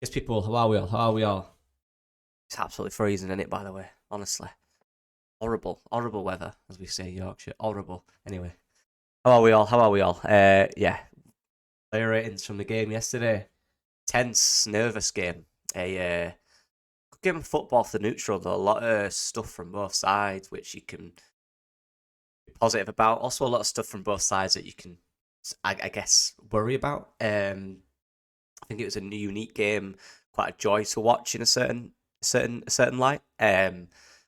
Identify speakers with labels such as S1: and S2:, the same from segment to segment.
S1: Yes, people, how are we all? How are we all? It's absolutely freezing, isn't it, by the way? Honestly. Horrible. Horrible weather, as we say in Yorkshire. Horrible. Anyway. How are we all? How are we all? Yeah. Player ratings from the game yesterday. Tense, nervous game. A good game of football for the neutral, though. A lot of stuff from both sides, which you can be positive about. Also, a lot of stuff from both sides that you can, I guess, worry about. I think it was a unique game, quite a joy to watch in a certain light.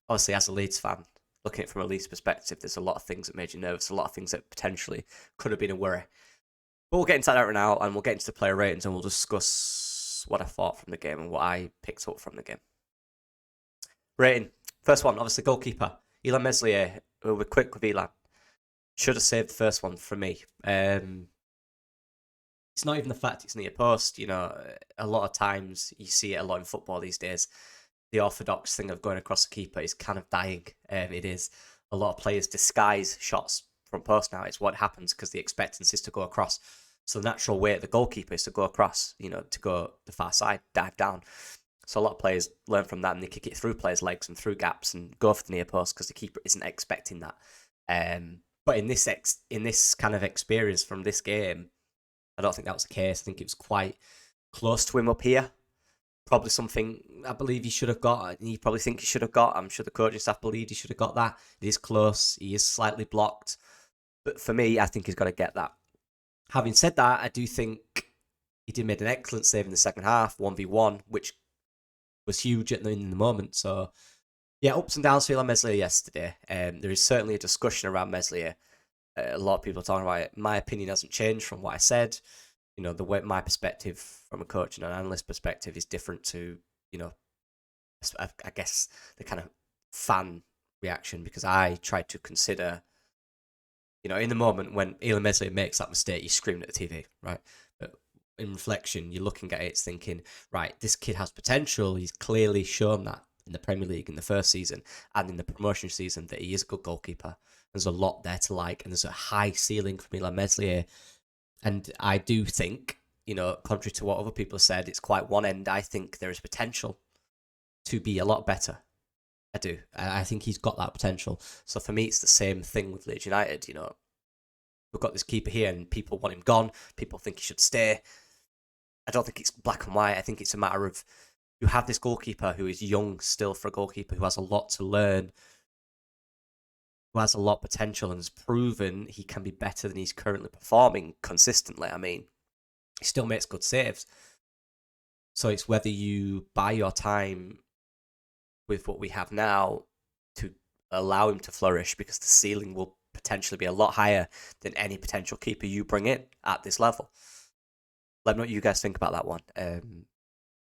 S1: Obviously, as a Leeds fan, looking at it from a Leeds perspective, there's a lot of things that made you nervous, a lot of things that potentially could have been a worry. But we'll get into that right now, and we'll get into the player ratings, and we'll discuss what I thought from the game and what I picked up from the game. Rating. First one, obviously, goalkeeper. Elan Meslier. We'll be quick with Elan. Should have saved the first one for me. It's not even the fact it's near post. You know, a lot of times you see it a lot in football these days. The orthodox thing of going across the keeper is kind of dying. It is. A lot of players disguise shots from post now. It's what happens because the expectancy is to go across. So the natural way of the goalkeeper is to go across, to go the far side, dive down. So a lot of players learn from that and they kick it through players' legs and through gaps and go for the near post because the keeper isn't expecting that. But in this kind of experience from this game, I don't think that was the case. I think it was quite close to him up here. Probably something I believe he should have got. And you probably think he should have got. I'm sure the coaching staff believed he should have got that. It is close. He is slightly blocked. But for me, I think he's got to get that. Having said that, I do think he did make an excellent save in the second half, 1v1, which was huge in the moment. So, yeah, ups and downs for Elan Meslier yesterday. There is certainly a discussion around Meslier. A lot of people are talking about it. My opinion hasn't changed from what I said. The way my perspective from a coach and an analyst perspective is different to, I guess the kind of fan reaction because I tried to consider, in the moment when Elan Meslier makes that mistake, he's screaming at the TV, right? But in reflection, you're looking at it, it's thinking, right, this kid has potential. He's clearly shown that in the Premier League in the first season and in the promotion season that he is a good goalkeeper. There's a lot there to like, and there's a high ceiling from Elan Meslier. And I do think, contrary to what other people have said, it's quite one end. I think there is potential to be a lot better. I do. I think he's got that potential. So for me, it's the same thing with Leeds United. We've got this keeper here and people want him gone. People think he should stay. I don't think it's black and white. I think it's a matter of you have this goalkeeper who is young still for a goalkeeper who has a lot to learn, who has a lot of potential and has proven he can be better than he's currently performing consistently. I mean, he still makes good saves. So it's whether you buy your time with what we have now to allow him to flourish because the ceiling will potentially be a lot higher than any potential keeper you bring in at this level. Let me know what you guys think about that one.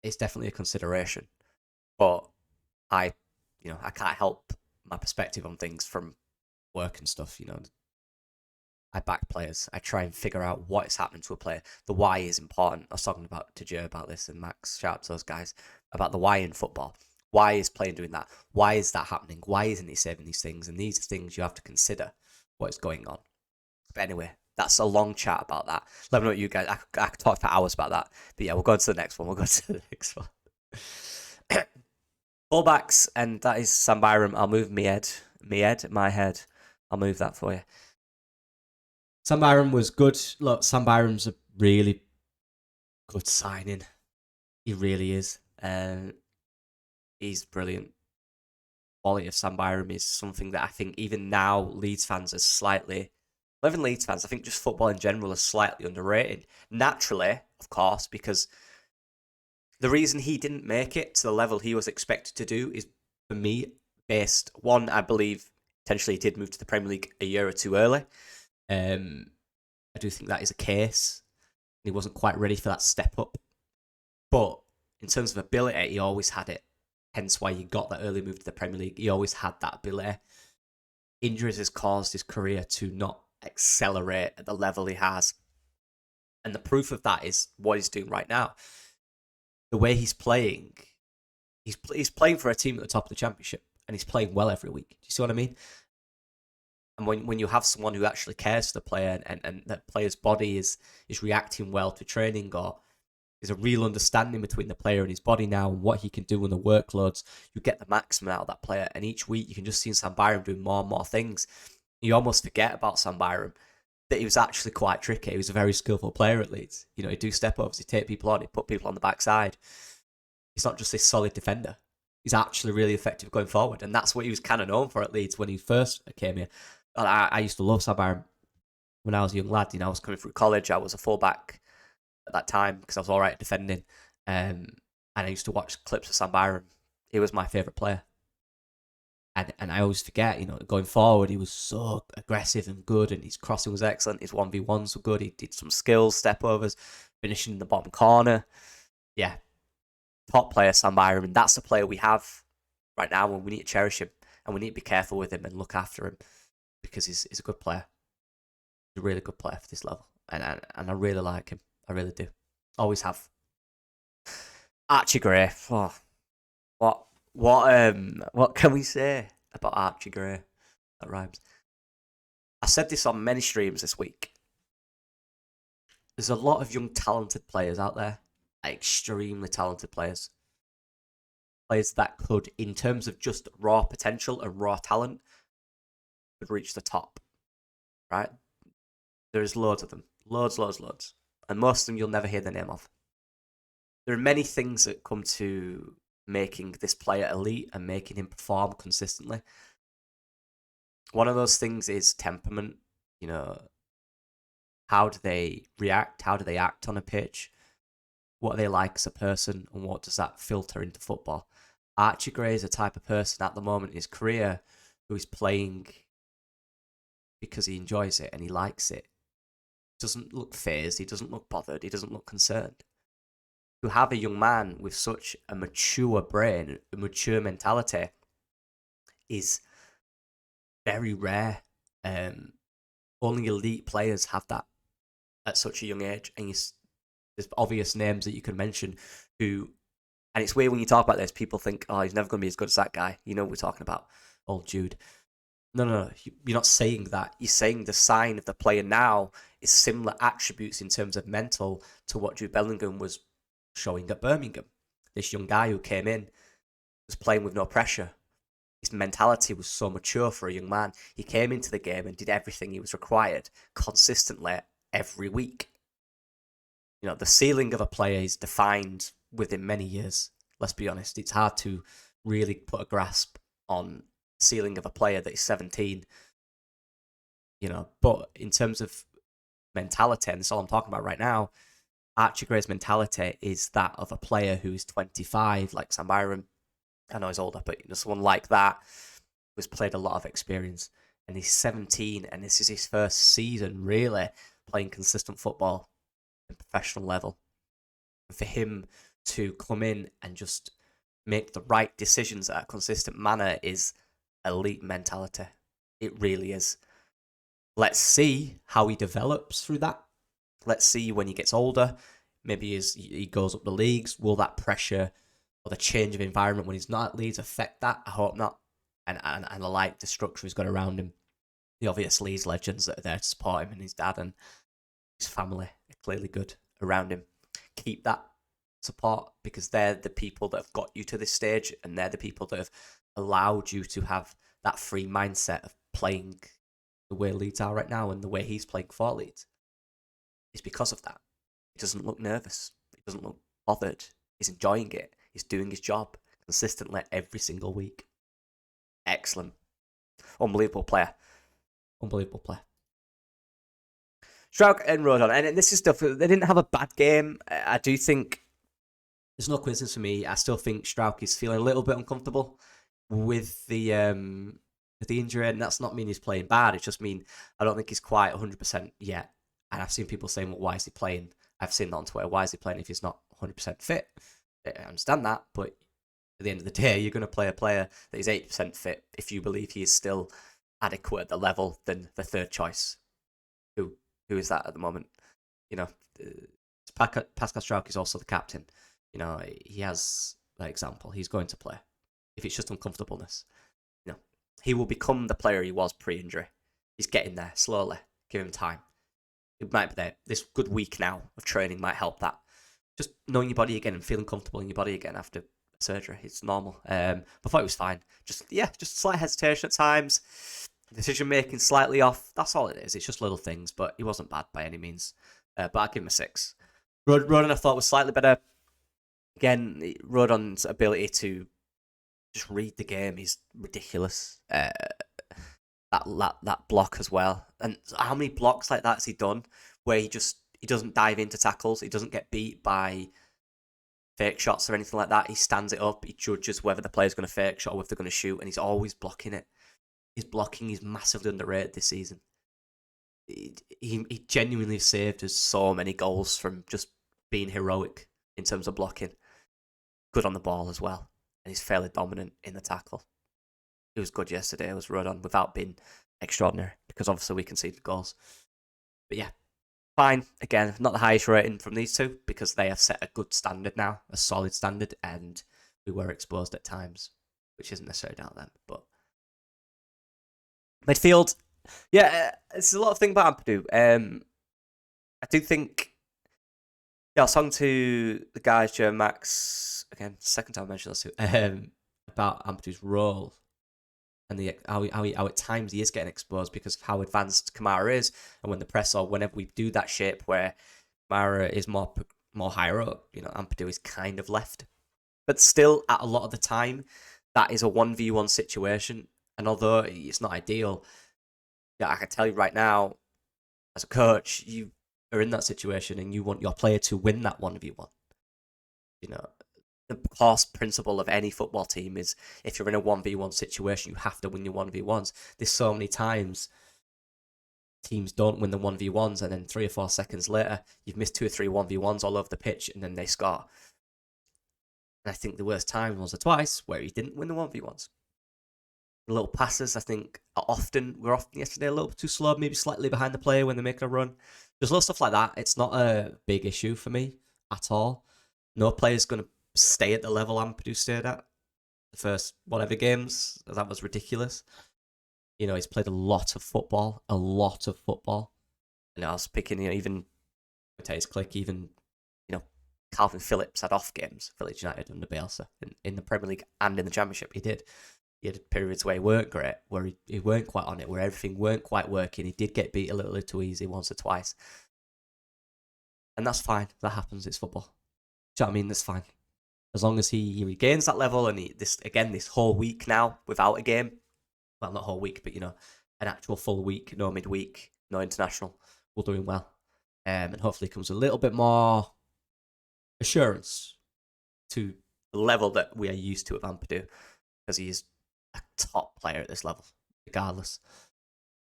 S1: It's definitely a consideration. But I can't help my perspective on things from work and stuff. I back players. I try and figure out what is happening to a player. The why is important. I was talking to Joe about this and Max, shout out to those guys, about the why in football. Why is playing doing that? Why is that happening? Why isn't he saving these things? And these are things you have to consider what is going on. But anyway, that's a long chat about that. Let me know what you guys. I could talk for hours about that. But yeah, we'll go on to the next one. Fullbacks, and that is Sam Byram. I'll move my head. I'll move that for you. Sam Byram was good. Look, Sam Byram's a really good signing. He really is. He's brilliant. Quality of Sam Byram is something that I think even now Leeds fans are slightly, not even Leeds fans, I think just football in general is slightly underrated. Naturally, of course, because the reason he didn't make it to the level he was expected to do is, for me, based, one, I believe potentially he did move to the Premier League a year or two early. I do think that is a case. He wasn't quite ready for that step up. But in terms of ability, he always had it. Hence why he got that early move to the Premier League. He always had that ability. Injuries has caused his career to not accelerate at the level he has. And the proof of that is what he's doing right now. The way he's playing, he's playing for a team at the top of the Championship, and he's playing well every week. Do you see what I mean? And when you have someone who actually cares for the player and that player's body is reacting well to training, or There's a real understanding between the player and his body now and what he can do and the workloads. You get the maximum out of that player. And each week you can just see Sam Byram doing more and more things. You almost forget about Sam Byram, that he was actually quite tricky. He was a very skillful player at Leeds. You know, he'd do step-overs, he'd take people on, he'd put people on the backside. He's not just this solid defender. He's actually really effective going forward. And that's what he was kind of known for at Leeds when he first came here. And I used to love Sam Byram when I was a young lad. You know, I was coming through college. I was a fullback at that time because I was all right at defending. And I used to watch clips of Sam Byram. He was my favourite player. And I always forget, you know, going forward, he was so aggressive and good, and his crossing was excellent. His 1v1s were good. He did some skills, step-overs, finishing in the bottom corner. Yeah, top player, Sam Byram, and that's the player we have right now, and we need to cherish him, and we need to be careful with him and look after him, because he's a good player. He's a really good player for this level, and I really like him. I really do. Always have. Archie Gray. Oh, what can we say about Archie Gray? That rhymes. I said this on many streams this week. There's a lot of young talented players out there, extremely talented players. Players that could, in terms of just raw potential and raw talent, could reach the top. Right? There's loads of them. Loads. And most of them you'll never hear the name of. There are many things that come to making this player elite and making him perform consistently. One of those things is temperament. You know, how do they react? How do they act on a pitch? What are they like as a person? And what does that filter into football? Archie Gray is a type of person at the moment in his career who is playing because he enjoys it and he likes it. He doesn't look fazed. He doesn't look bothered. He doesn't look concerned. To have a young man with such a mature brain, a mature mentality, is very rare. Only elite players have that at such a young age. And there's obvious names that you can mention who, and it's weird when you talk about this, people think, oh, he's never going to be as good as that guy. You know what we're talking about, old Jude. No. You're not saying that. You're saying the sign of the player now is similar attributes in terms of mental to what Jude Bellingham was showing at Birmingham. This young guy who came in was playing with no pressure. His mentality was so mature for a young man. He came into the game and did everything he was required consistently every week. You know, the ceiling of a player is defined within many years. Let's be honest. It's hard to really put a grasp on the ceiling of a player that is 17. You know, but in terms of mentality, and that's all I'm talking about right now, Archie Gray's mentality is that of a player who is 25, like Sam Byram. I know he's older, but you know, someone like that who's played a lot of experience. And he's 17, and this is his first season, really, playing consistent football at professional level. And for him to come in and just make the right decisions at a consistent manner is elite mentality. It really is. Let's see how he develops through that. Let's see when he gets older, maybe as he goes up the leagues, will that pressure or the change of environment when he's not at Leeds affect that? I hope not. And I like the structure he's got around him. The obvious Leeds legends that are there to support him, and his dad and his family are clearly good around him. Keep that support, because they're the people that have got you to this stage, and they're the people that have allowed you to have that free mindset of playing the way Leeds are right now and the way he's playing for Leeds. It's because of that. He doesn't look nervous. He doesn't look bothered. He's enjoying it. He's doing his job consistently every single week. Excellent. Unbelievable player. Unbelievable player. Strauch and Rodon. And this is stuff, they didn't have a bad game. I do think, there's no coincidence for me, I still think Strauch is feeling a little bit uncomfortable with the injury. And that's not mean he's playing bad. It just mean I don't think he's quite 100% yet. And I've seen people saying, well, why is he playing? I've seen that on Twitter. Why is he playing if he's not 100% fit? I understand that, but at the end of the day, you're going to play a player that is 80% fit if you believe he is still adequate at the level than the third choice. Who is that at the moment? You know, Pascal Strauch is also the captain. You know, he has that example. He's going to play. If it's just uncomfortableness, you know, he will become the player he was pre-injury. He's getting there slowly. Give him time. It might be there. This good week now of training might help that. just knowing your body again and feeling comfortable in your body again after surgery. It's normal. I thought it was fine. Just slight hesitation at times. Decision making slightly off. That's all it is. It's just little things, but he wasn't bad by any means. But I'd give him a 6. Rodon I thought was slightly better. Again, Rodon's ability to just read the game is ridiculous. That block as well. And how many blocks like that has he done where he doesn't dive into tackles, he doesn't get beat by fake shots or anything like that. He stands it up, he judges whether the player's going to fake shot or whether they're going to shoot, and he's always blocking it. His blocking is massively underrated this season. He genuinely saved us so many goals from just being heroic in terms of blocking. Good on the ball as well, and he's fairly dominant in the tackle. It was good yesterday. It was Rodon without being extraordinary because obviously we conceded goals. But yeah, fine. Again, not the highest rating from these two because they have set a good standard now, a solid standard, and we were exposed at times, which isn't necessarily down to them. But midfield, yeah, it's a lot of things about Ampadu. I do think, yeah, I was talking to the guys, Joe and Max, again, second time I mentioned those two, about Ampadu's role and how at times he is getting exposed because of how advanced Kamara is, and when the press or whenever we do that shape where Kamara is more higher up, Ampadu is kind of left. But still, at a lot of the time, that is a 1v1 situation, and although it's not ideal, yeah, I can tell you right now, as a coach, you are in that situation and you want your player to win that 1v1. The course principle of any football team is if you're in a 1v1 situation, you have to win your 1v1s. There's so many times teams don't win the 1v1s and then 3 or 4 seconds later, you've missed 2 or 3 1v1s all over the pitch and then they score. And I think the worst time was twice where he didn't win the 1v1s. The little passes, I think, we're often yesterday a little too slow, maybe slightly behind the player when they're making a run. There's little stuff like that. It's not a big issue for me at all. No player's going to stay at the level Ampadu stayed at the first whatever games. That was ridiculous. He's played a lot of football. And I was picking, even his click, even, Calvin Phillips had off games, Village United under Bielsa in the Premier League and in the Championship. He did. He had periods where he weren't great, where he weren't quite on it, where everything weren't quite working. He did get beat a little too easy once or twice. And that's fine. That happens. It's football. Do you know what I mean? That's fine. As long as he regains that level and this whole week now without a game, well, not whole week, but, an actual full week, no midweek, no international, we're doing well. And hopefully comes a little bit more assurance to the level that we are used to with Ampadu because he is a top player at this level, regardless.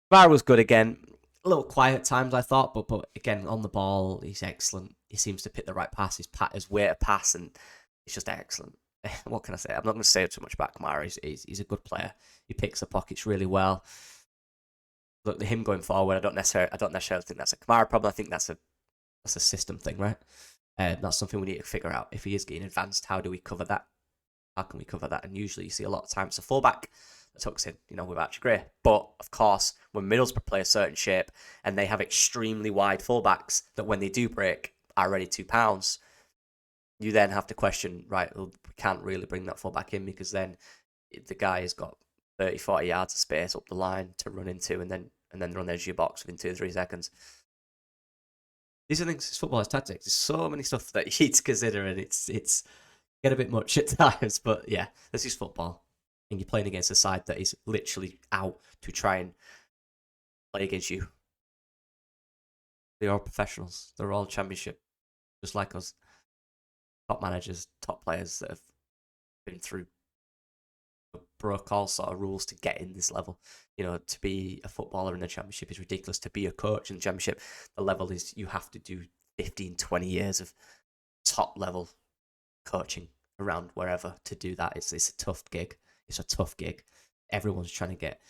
S1: Byram was good again. A little quiet at times, I thought, but again, on the ball, he's excellent. He seems to pick the right pass, his way to pass, and it's just excellent. What can I say? I'm not going to say too much about Kamara. He's a good player. He picks the pockets really well. Look, him going forward, I don't necessarily think that's a Kamara problem. I think that's a system thing, right? That's something we need to figure out. If he is getting advanced, how do we cover that? How can we cover that? And usually you see a lot of times a fullback that tucks in, with Archie Gray. But of course, when Middlesbrough play a certain shape and they have extremely wide fullbacks that when they do break are ready to pounce, you then have to question, right, well, we can't really bring that fullback in because then the guy has got 30, 40 yards of space up the line to run into and then they're on the edge of your box within 2 or 3 seconds. These are things, it's football, it's tactics. There's so many stuff that you need to consider and it's get a bit much at times, but yeah, this is football. And you're playing against a side that is literally out to try and play against you. They're all professionals. They're all championship, just like us. Top managers, top players that have been through, broke all sort of rules to get in this level. To be a footballer in the championship is ridiculous. To be a coach in the championship, the level is you have to do 15, 20 years of top level coaching around wherever to do that. It's a tough gig. It's a tough gig. Everyone's trying to get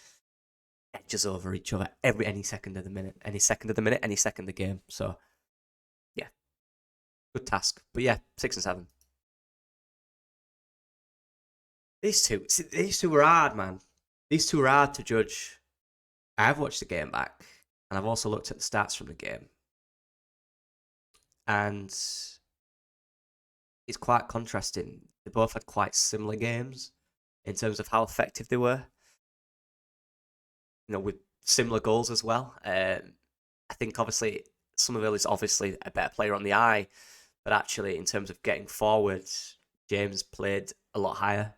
S1: edges over each other any second of the minute, any second of the game. So yeah, good task. But yeah, 6 and 7. These two were hard, man. These two were hard to judge. I've watched the game back, and I've also looked at the stats from the game. And it's quite contrasting. They both had quite similar games in terms of how effective they were. With similar goals as well. I think obviously Somerville is obviously a better player on the eye, but actually in terms of getting forward, James played a lot higher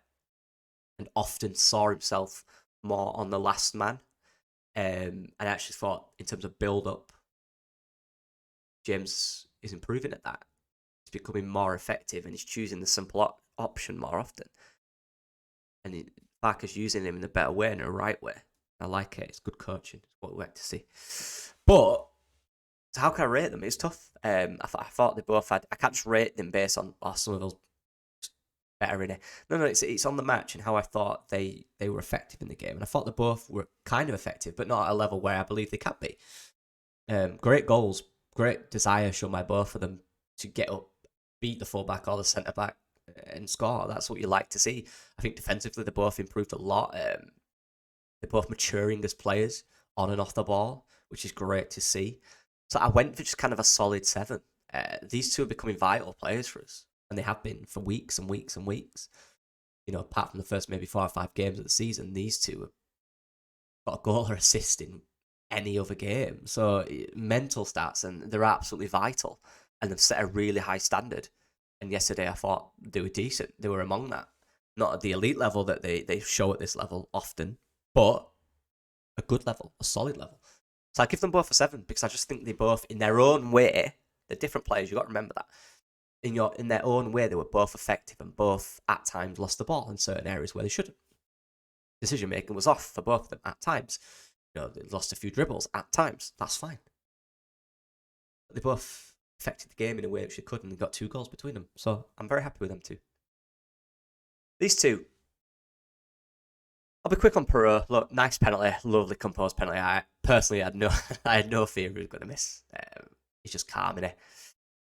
S1: and often saw himself more on the last man. And I actually thought in terms of build up, James is improving at that. He's becoming more effective and he's choosing the simple option more often. And Parker's using him in a better way, in a right way. I like it. It's good coaching. It's what we like to see. But so how can I rate them? It's tough. I thought they both had. I can't just rate them based on some of those better in it. No, it's on the match and how I thought they were effective in the game. And I thought they both were kind of effective, but not at a level where I believe they can be. Great goals, great desire shown by both of them to get up, beat the fullback or the centre back, and score. That's what you like to see. I think defensively they both improved a lot. They're both maturing as players on and off the ball, which is great to see. So I went for just kind of a solid 7. These two are becoming vital players for us, and they have been for weeks and weeks and weeks. Apart from the first maybe 4 or 5 games of the season, these two have got a goal or assist in any other game. So mental stats, and they're absolutely vital, and they've set a really high standard. And yesterday I thought they were decent. They were among that. Not at the elite level that they show at this level often, but a good level, a solid level. So I give them both a 7 because I just think they both, in their own way, they're different players. You've got to remember that. In their own way, they were both effective and both at times lost the ball in certain areas where they shouldn't. Decision making was off for both of them at times. They lost a few dribbles at times. That's fine. But they both affected the game in a way which they could, and they got 2 goals between them. So I'm very happy with them too. These two. I'll be quick on Perot. Look, nice penalty, lovely composed penalty. I personally had no fear he was going to miss. He's just calm, innit?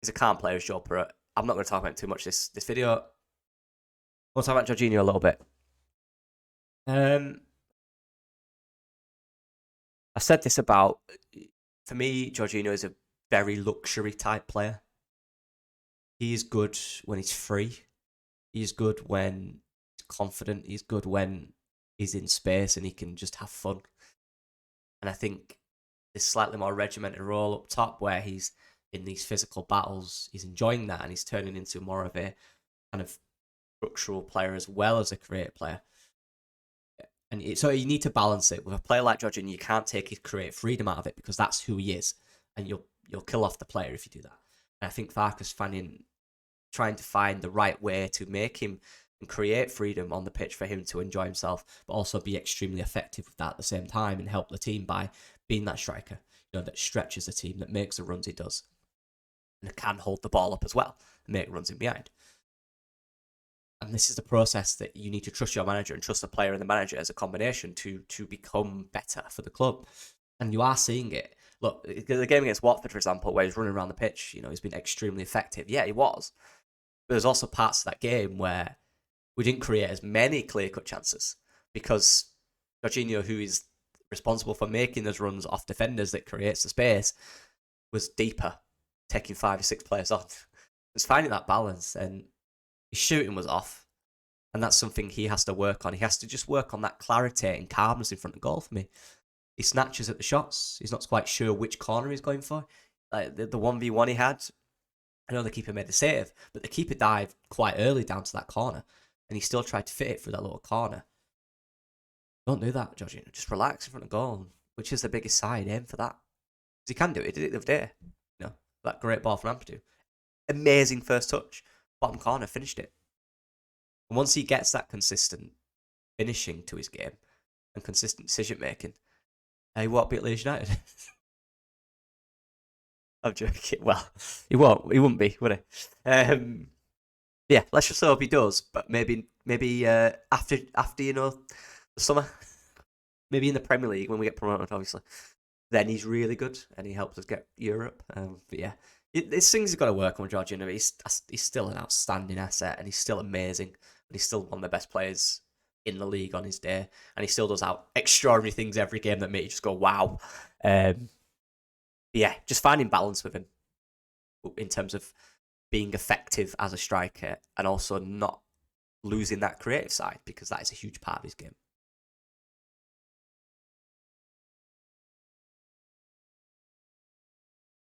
S1: He's a calm player, Joe Perot. I'm not going to talk about him too much this video. We'll talk about Georginio a little bit. I've said this about, for me, Georginio is a very luxury type player. He is good when he's free. He's good when he's confident. He's good when he's in space and he can just have fun. And I think this slightly more regimented role up top where he's in these physical battles, he's enjoying that and he's turning into more of a kind of structural player as well as a creative player. And so you need to balance it. With a player like Georginio, you can't take his creative freedom out of it because that's who he is. And you'll kill off the player if you do that. And I think Farkas trying to find the right way to make him and create freedom on the pitch for him to enjoy himself, but also be extremely effective with that at the same time and help the team by being that striker, that stretches the team, that makes the runs he does, and can hold the ball up as well and make runs in behind. And this is the process that you need to trust your manager and trust the player and the manager as a combination to become better for the club. And you are seeing it. Look, the game against Watford, for example, where he's running around the pitch, he's been extremely effective. Yeah, he was. But there's also parts of that game where we didn't create as many clear-cut chances because Georginio, who is responsible for making those runs off defenders that creates the space, was deeper, taking 5 or 6 players on. It's finding that balance, and his shooting was off, and that's something he has to work on. He has to just work on that clarity and calmness in front of goal for me. He snatches at the shots. He's not quite sure which corner he's going for. Like the 1v1 he had, I know the keeper made the save, but the keeper dived quite early down to that corner, and he still tried to fit it through that little corner. Don't do that, Georginio. Just relax in front of goal. Which is the biggest side? Aim for that. Because he can do it. He did it the other day. That great ball from Ampadu. Amazing first touch. Bottom corner, finished it. And once he gets that consistent finishing to his game and consistent decision making, he won't beat Leeds United. I'm joking. Well, he won't. He wouldn't be, would he? Yeah, let's just hope he does. But maybe after the summer, maybe in the Premier League when we get promoted, obviously, then he's really good and he helps us get Europe. But yeah, it's things he's got to work on. Georginio, he's still an outstanding asset and he's still amazing and he's still one of the best players in the league on his day, and he still does out extraordinary things every game that make you just go wow. Yeah, just finding balance with him in terms of being effective as a striker and also not losing that creative side, because that is a huge part of his game.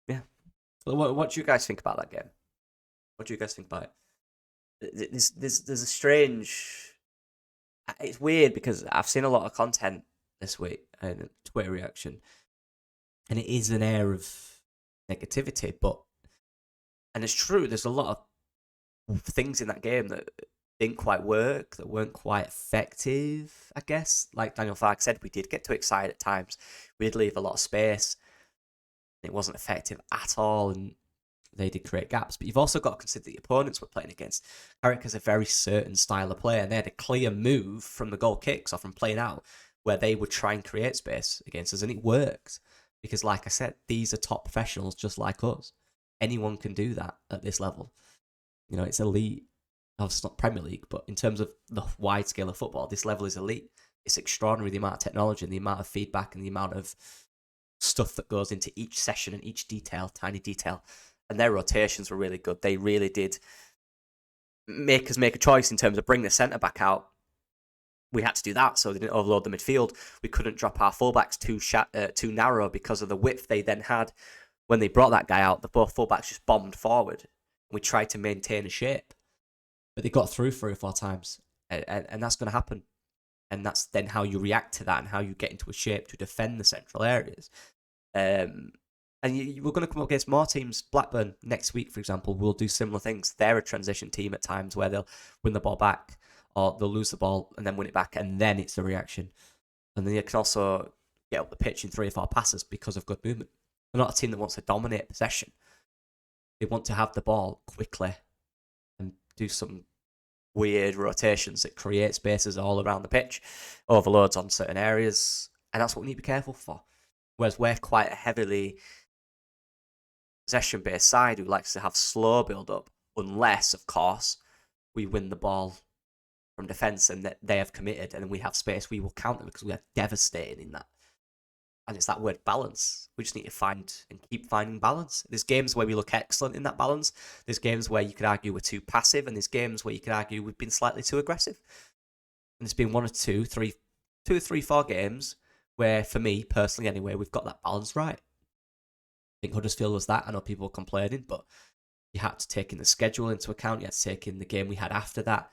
S1: Yeah. Well, what do you guys think about that game? What do you guys think about it? There's a strange. It's weird because I've seen a lot of content this week and Twitter reaction, and it is an air of negativity, and it's true. There's a lot of things in that game that didn't quite work, that weren't quite effective, I guess. Like Daniel Fark said, we did get too excited at times. We did leave a lot of space. It wasn't effective at all, and they did create gaps. But you've also got to consider the opponents we're playing against. Carrick has a very certain style of play, and they had a clear move from the goal kicks or from playing out where they would try and create space against us, and it worked. Because, like I said, these are top professionals just like us. Anyone can do that at this level. You know, it's elite. Obviously, not Premier League, but in terms of the wide scale of football, this level is elite. It's extraordinary, the amount of technology and the amount of feedback and the amount of stuff that goes into each session and each detail, tiny detail. And their rotations were really good. They really did make us make a choice in terms of bring the centre-back out. We had to do that so they didn't overload the midfield. We couldn't drop our fullbacks too narrow because of the width they then had. When they brought that guy out, the both fullbacks just bombed forward. We tried to maintain a shape. But they got through 3 or 4 times. And that's going to happen. And that's then how you react to that and how you get into a shape to defend the central areas. And we're going to come up against more teams. Blackburn next week, for example, will do similar things. They're a transition team at times where they'll win the ball back or they'll lose the ball and then win it back, and then it's the reaction. And then you can also get up the pitch in 3 or 4 passes because of good movement. They're not a team that wants to dominate possession. They want to have the ball quickly and do some weird rotations that create spaces all around the pitch, overloads on certain areas, and that's what we need to be careful for. Whereas we're quite a heavily possession-based side who likes to have slow build-up, unless, of course, we win the ball from defence and that they have committed and we have space, we will counter because we are devastating in that. And it's that word balance. We just need to find and keep finding balance. There's games where we look excellent in that balance. There's games where you could argue we're too passive, and there's games where you could argue we've been slightly too aggressive. And there's been 1 or 2, 3, 2 or 3, 4 games where, for me personally anyway, we've got that balance right. I think Huddersfield was that. I know people were complaining, but you had to take in the schedule into account. You had to take in the game we had after that.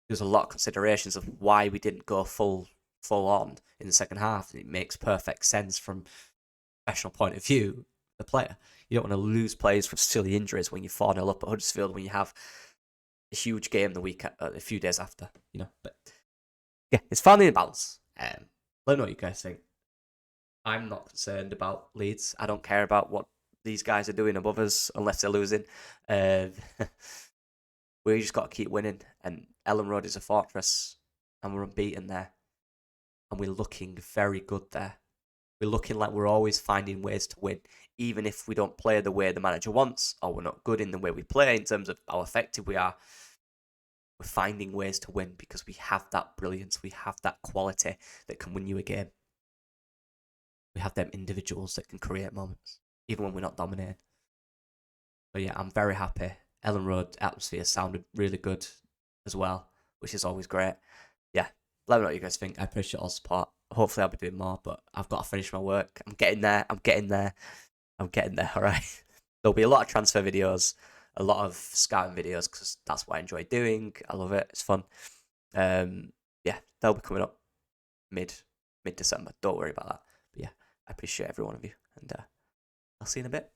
S1: There's a lot of considerations of why we didn't go full on in the second half. It makes perfect sense from a professional point of view, the player. You don't want to lose players from silly injuries when you're 4-0 up at Huddersfield, when you have a huge game a few days after, you know. But yeah, it's finally in balance. Let me know what you guys think. I'm not concerned about Leeds. I don't care about what these guys are doing above us unless they're losing. We just got to keep winning. And Ellen Road is a fortress, and we're unbeaten there. And we're looking very good there. We're looking like we're always finding ways to win, even if we don't play the way the manager wants, or we're not good in the way we play in terms of how effective we are. We're finding ways to win because we have that brilliance. We have that quality that can win you a game. We have them individuals that can create moments, even when we're not dominating. So yeah, I'm very happy. Ellen Road atmosphere sounded really good as well, which is always great. Yeah, let me know what you guys think. I appreciate all the support. Hopefully I'll be doing more, but I've got to finish my work. I'm getting there, all right? There'll be a lot of transfer videos, a lot of scouting videos, because that's what I enjoy doing. I love it. It's fun. Yeah, they'll be coming up mid-December. Don't worry about that. But yeah, I appreciate every one of you, and I'll see you in a bit.